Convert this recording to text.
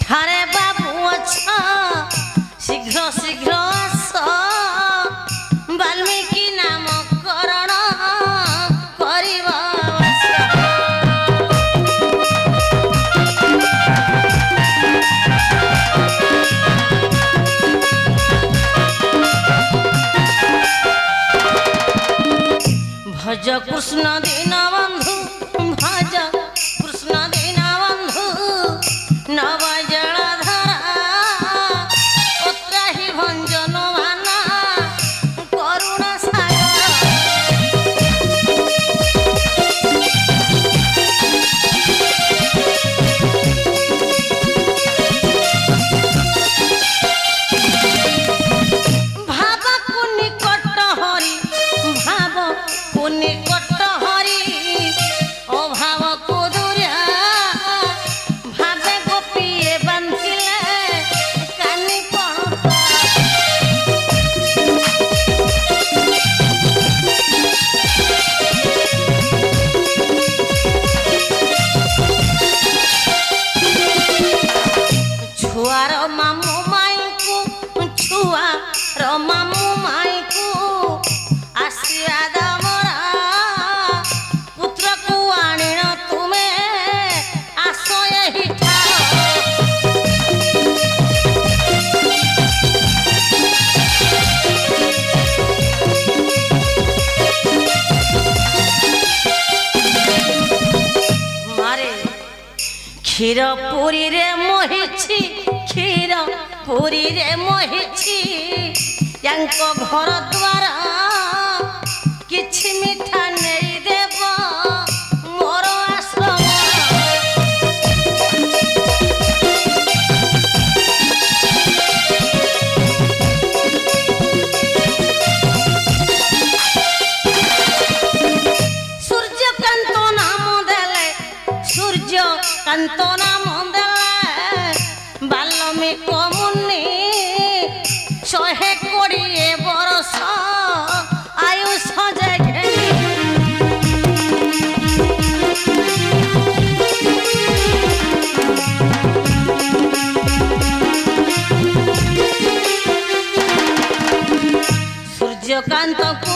ठारे बाबू अच्छा शीघ्र शीघ्र आस बाल्मीकि नामकरण करिबा भज कृष्ण दीन बंधु भज कृष्ण दीन बंधु नव जलधारा उत्राही भंजन माना करुण सागर भाव को निकट हरि भाव को निकट हरि अभाव को दूरिया भावे गोपीए बांधिले कानी पणता छुआर मामू माई को छुआर मामू माई को आशीर्वाद मरा पुत्र को आणिन तुमे आस यही मारे क्षीर पुरी रे मोहिछि क्षीर पुरी रे मोहिछि यांको घर द्वार किछि मिठा नहीं देव मोर आश्रम सूर्यकांत नाम देले सूर्यकांत नाम देले बाल्मीकि मुनि 120 वर्ष आयुष जगे सूर्यकांत को